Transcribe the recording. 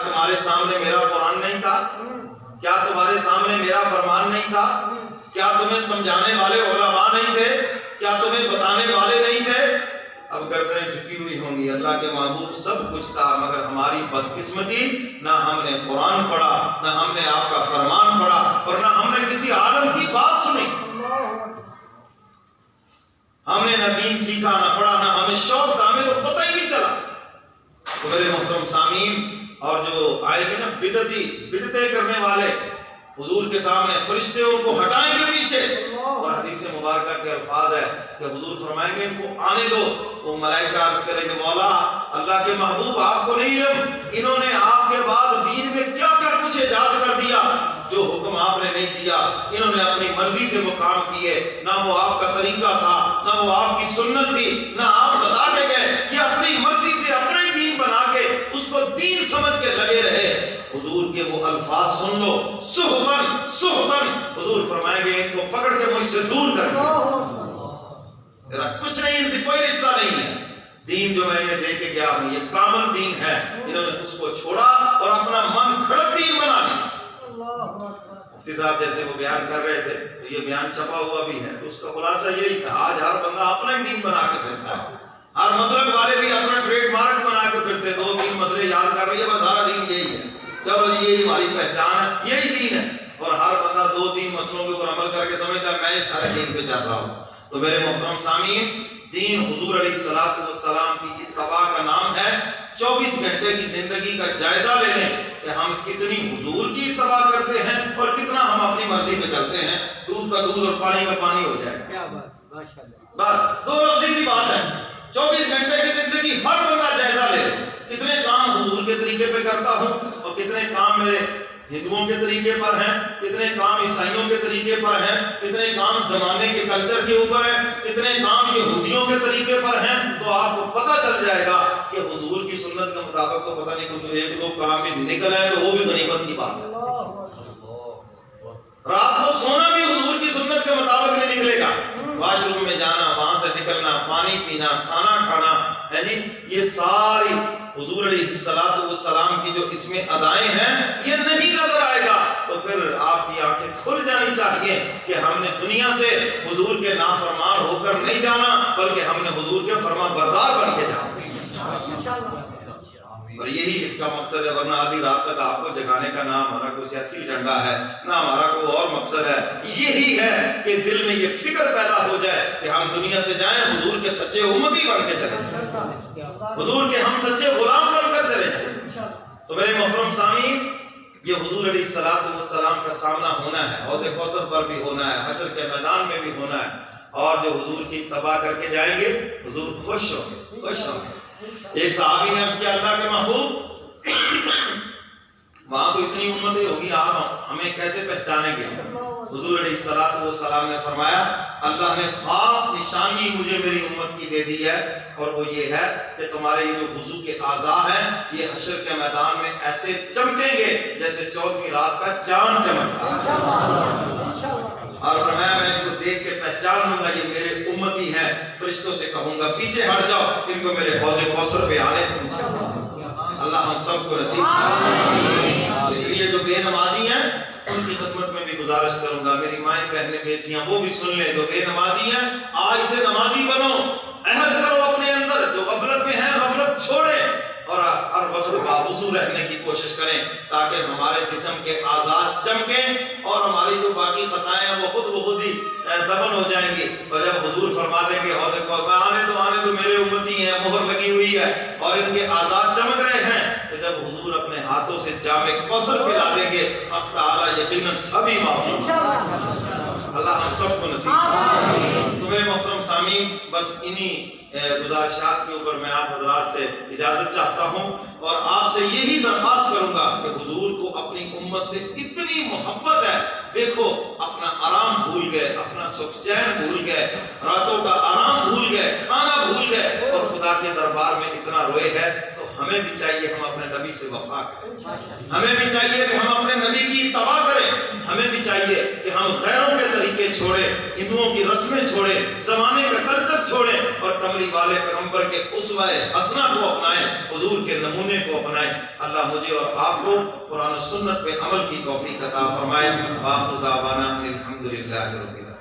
تمہارے سامنے میرا قرآن نہیں تھا؟ کیا تمہارے سامنے میرا فرمان نہیں تھا؟ کیا تمہیں سمجھانے والے علماء نہیں تھے؟ کیا تمہیں بتانے والے نہیں تھے؟ اب گردنیں جھکی ہوئی ہوں گی، اللہ کے محبوب سب کچھ تھا، مگر ہماری بدقسمتی نہ ہم نے قرآن پڑھا، نہ ہم نے آپ کا فرمان پڑھا، اور نہ ہم نے کسی عالم کی بات سنی۔ ہم نے نہ دین سیکھا، نہ پڑھا، نہ ہمیں شوق تھا، ہمیں تو پتہ ہی نہیں چلا۔ تو میرے محترم سامعین، اور جو آئے گے نا بدعتیں کرنے والے، حضور کے سامنے فرشتے ان کو ہٹائیں گے پیچھے، اور حدیث مبارکہ کے الفاظ ہے کہ حضور فرمائیں گے ان کو آنے دو، وہ ملائکہ عرض کریں گے مولا اللہ کے محبوب آپ کو نہیں علم، انہوں نے آپ کے بعد دین میں کیا کیا کچھ ایجاد کر دیا جو حکم آپ نے نہیں دیا، انہوں نے اپنی مرضی سے وہ کام کیے، نہ وہ آپ کا طریقہ تھا، نہ وہ آپ کی سنت تھی، نہ آپ بتا کے گئے، یہ اپنی مرضی سے اپنا ہی دین بنا کے اس کو دین سمجھ کے لگے رہے۔ حضور کے وہ الفاظ سن لو، سحقن سحقن، حضور فرمائیں گے ان کو پکڑ کے مجھ سے دور کر دو، تیرا کچھ نہیں، ان سے کوئی رشتہ نہیں ہے، دین جو میں نے دے کے گیا ہوں یہ کامل دین ہے، انہوں نے اس کو چھوڑا اور اپنا من کھڑا دین بنا لیا۔ مفتی صاحب جیسے وہ بیان کر رہے تھے تو یہ بیان چھپا ہوا بھی ہے، تو اس کا خلاصہ یہی تھا، آج ہر بندہ اپنا ہی دین بنا کے پھرتا ہے، ہر مسلک والے بھی اپنا ٹریڈ مارک بنا کے پھرتے، 2-3 مسئلے یاد کر رہی ہے بس سارا دین یہی ہے، چلو جی یہی ہماری پہچان ہے، یہی دین ہے، اور ہر بندہ 2-3 مسئلوں کے اوپر عمل کر کے سمجھتا ہے میں اس سارے دین پہ چل رہا ہوں۔ تو میرے محترم سامعین، دین حضور علیہ السلام کی اتباع کا نام ہے۔ 24 گھنٹے کی زندگی کا جائزہ لے لیں کہ ہم کتنی حضور کی اتباع کرتے ہیں اور کتنا ہم اپنی مرضی پہ چلتے ہیں، دودھ کا دودھ اور پانی کا پانی ہو جائے۔ کیا بات، ماشاءاللہ، بس 2 لفظی سی بات ہے۔ 24 گھنٹے کی زندگی ہر بندہ جائزہ لے، کتنے کام حضور کے طریقے پہ کرتا ہوں اور کتنے کام میرے ہندوؤں کے طریقے پر ہیں، کتنے کام عیسائیوں کے طریقے پر ہیں، کتنے کام زمانے کے کلچر کے اوپر ہیں، کتنے کام یہودیوں کے طریقے پر ہیں، تو آپ کو پتہ چل جائے گا کہ حضور کی سنت کے مطابق تو پتہ نہیں کچھ 1-2 کام بھی نکل آئے تو وہ بھی غنیمت کی بات ہے۔ رات کو سونا بھی حضور کی سنت کے مطابق نہیں نکلے گا، واش روم میں جانا، وہاں سے نکلنا، پانی پینا، کھانا کھانا ہے جی، یہ ساری حضور علیہ السلام کی جو اس میں ادائیں ہیں یہ نہیں نظر آئے گا، تو پھر آپ کی آنکھیں کھل جانی چاہیے کہ ہم نے دنیا سے حضور کے نافرمان ہو کر نہیں جانا، بلکہ ہم نے حضور کے فرما بردار بن کے جانا، اور یہی اس کا مقصد ہے۔ ورنہ آدھی رات تک آپ کو جگانے کا نہ ہمارا کوئی سیاسی ایجنڈا ہے، نہ ہمارا کوئی اور مقصد ہے، یہی ہے کہ دل میں یہ فکر پیدا ہو جائے کہ ہم دنیا سے جائیں حضور کے سچے امتی بن کے چلیں، حضور کے ہم سچے غلام بن کر چلیں۔ تو میرے محترم سامعین، یہ حضور علیہ السلام کا سامنا ہونا ہے، حوض کوثر پر بھی ہونا ہے، حشر کے میدان میں بھی ہونا ہے، اور جو حضور کی اتباع کر کے جائیں گے حضور خوش ہوں گے، خوش ہوں گے۔ ایک صحابی نے عرض کیا اللہ کے محبوب وہاں تو اتنی امتیں ہوگی، آپ ہمیں کیسے پہچانیں گے؟ حضور علیہ السلام نے فرمایا اللہ نے خاص نشانی مجھے میری امت کی دے دی ہے، اور وہ یہ ہے کہ تمہارے یہ جو وضو کے اعضاء ہیں یہ حشر کے میدان میں ایسے چمکیں گے جیسے 14ویں رات کا چاند چمکتا ہے، اور فرمایا میں اس کو دیکھ کے پہچان لوں گا یہ میرے امتی ہیں، فرشتوں سے کہوں گا پیچھے ہٹ جاؤ، ان کو میرے حوض کوثر پہ آنے دیں۔ اللہ ہم سب کو نصیب کرے۔ اس لیے جو بے نمازی ہیں ان کی خدمت میں بھی گزارش کروں گا، میری مائیں بہنیں بیٹیاں وہ بھی سن لیں، جو بے نمازی ہیں آج سے نمازی بنو، عہد کرو اپنے اندر، جو غفلت میں ہیں غفلت چھوڑیں، اور ہر وقت باوضو رہنے کی کوشش کریں تاکہ ہمارے جسم کے اعضاء چمکیں اور ہماری جو باقی خطائیں ہیں وہ خود ہی دفن ہو جائیں گی۔ اور جب حضور فرما دیں گے حوض کوثر آنے تو میرے امتی ہیں، مہر لگی ہوئی ہے اور ان کے اعضاء چمک رہے ہیں، تو جب حضور اپنے ہاتھوں سے جام کوثر پلا دیں گے حق تعالی یقیناً سبھی معاف، اللہ ہم سب کو نصیب کرے۔ تو میرے محترم سامعین، بس انہی گزارشات کے اوپر میں آپ حضرات سے اجازت چاہتا ہوں، اور آپ سے یہی درخواست کروں گا کہ حضور کو اپنی امت سے اتنی محبت ہے، دیکھو اپنا آرام بھول گئے، اپنا سکھ چین بھول گئے، راتوں کا آرام بھول گئے، کھانا بھول گئے، اور خدا کے دربار میں اتنا روئے ہے، تو ہمیں بھی چاہیے ہم اپنے نبی سے وفا کریں، ہمیں بھی چاہیے کہ ہم اپنے نبی کی اتباع کریں، ہمیں بھی چاہیے کہ ہم غیروں کے طریقے چھوڑیں، ہندوؤں کی رسمیں چھوڑیں، زمانے کا کلچر چھوڑیں اور کملی والے پیغمبر کے اسوہ حسنہ کو اپنائیں، حضور کے نمونے کو اپنائیں۔ اللہ مجھے اور آپ کو قرآن و سنت پہ عمل کی توفیق عطا فرمائے۔ وآخر دعوانا الحمدللہ رب العالمین۔